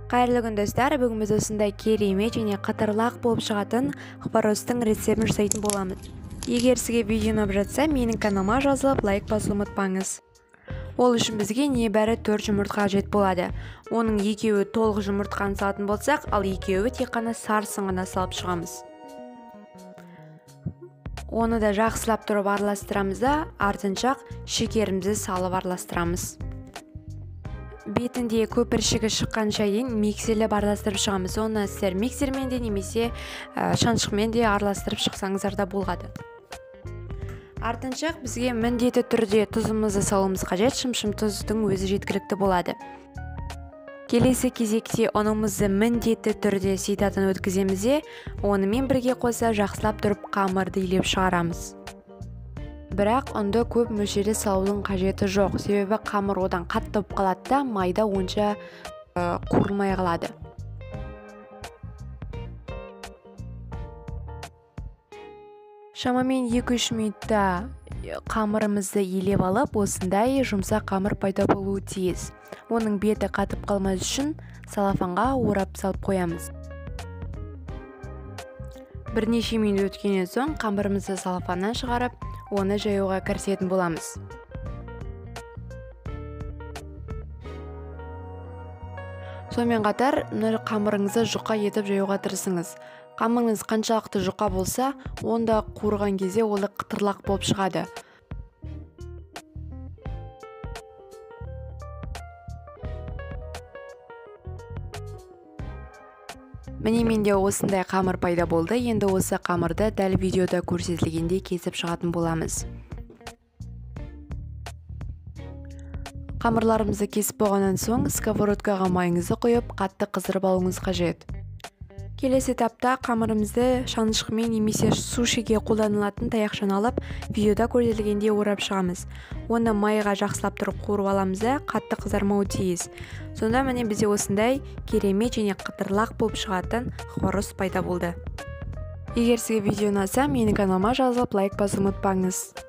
Қайырлы күн достар, бүгін біз осындай керемет және қатырлақ болып шығатын хваростың рецептін жасайтын боламыз. Егер сізге видео ұнап жатса, менің каналыма жазылып, лайк басуды ұмытпаңыз. Ол үшін бізге небәрі 4 жұмыртқа қажет болады. Оның екеуі толық жұмыртқаны салатын болсақ, ал екеуі тек қана сарысын ғана салып шығамыз. Оны да жақсылап тұрып араластырамыз да, артынша шекерімізді салып араластырамыз. Бетінде көпіршігі шыққанша дейін миксерлеп араластырып шығамыз. Оны сіздер миксермен де немесе шаншқымен де араластырып шықсаңыздар да болады. Артынша бізге міндетті түрде тұзымызды салуымыз қажет. Шым тұздың өзі жеткілікті болады. Келесі кезекте ұнымызды міндетті түрде сейтатын өткіземіз де, онымен бірге қоса жақсылап тұрып қамырды илеп шығарамыз. Бірақ ұнды көп мөлшерде салудың қажеті жоқ, себебі қамыр одан қатты болып қалады да, майда онша қуырылмай қалады. Шамамен 2-3 минутта қамырымызды илеп алып, осындай жұмсақ қамыр пайда болуы тиіс. Оның беті қатып қалмас үшін салафанға орап салып қоямыз. Бірнеше минут өткеннен соң қамырымызды салафаннан шығарып, оны жаюға кірісетін боламыз. Сонымен қатар, қамырыңызды жұқа етіп жаюға тырысыңыз. Қамырыңыз қаншалықты жұқа болса, онда қуырған кезде ол қытырлақ болып шығады. Міне менде осындай қамыр пайда болды. Енді осы қамырды дәл видеода көрсетілгендей кесіп шығатын боламыз. Қамырларымызды кесіп болғаннан соң сковородкаға майыңызды құйып, қатты қыздырып алуыңыз қажет. Келесі этапта қамырымызды шанышқымен немесе сушиге қолданылатын таяқшаны алып, видеода көрсетілгендей орап шығамыз. Оны майға жақсылап тұрып қуырып аламыз да, қатты қызармауы тиіс. Сонда міне бізде осындай керемет және қатырлақ болып шығатын хворост пайда болды. Егер сізге видео ұнаса, менің каналыма жазылып, лайк басуды ұмытпаңыз.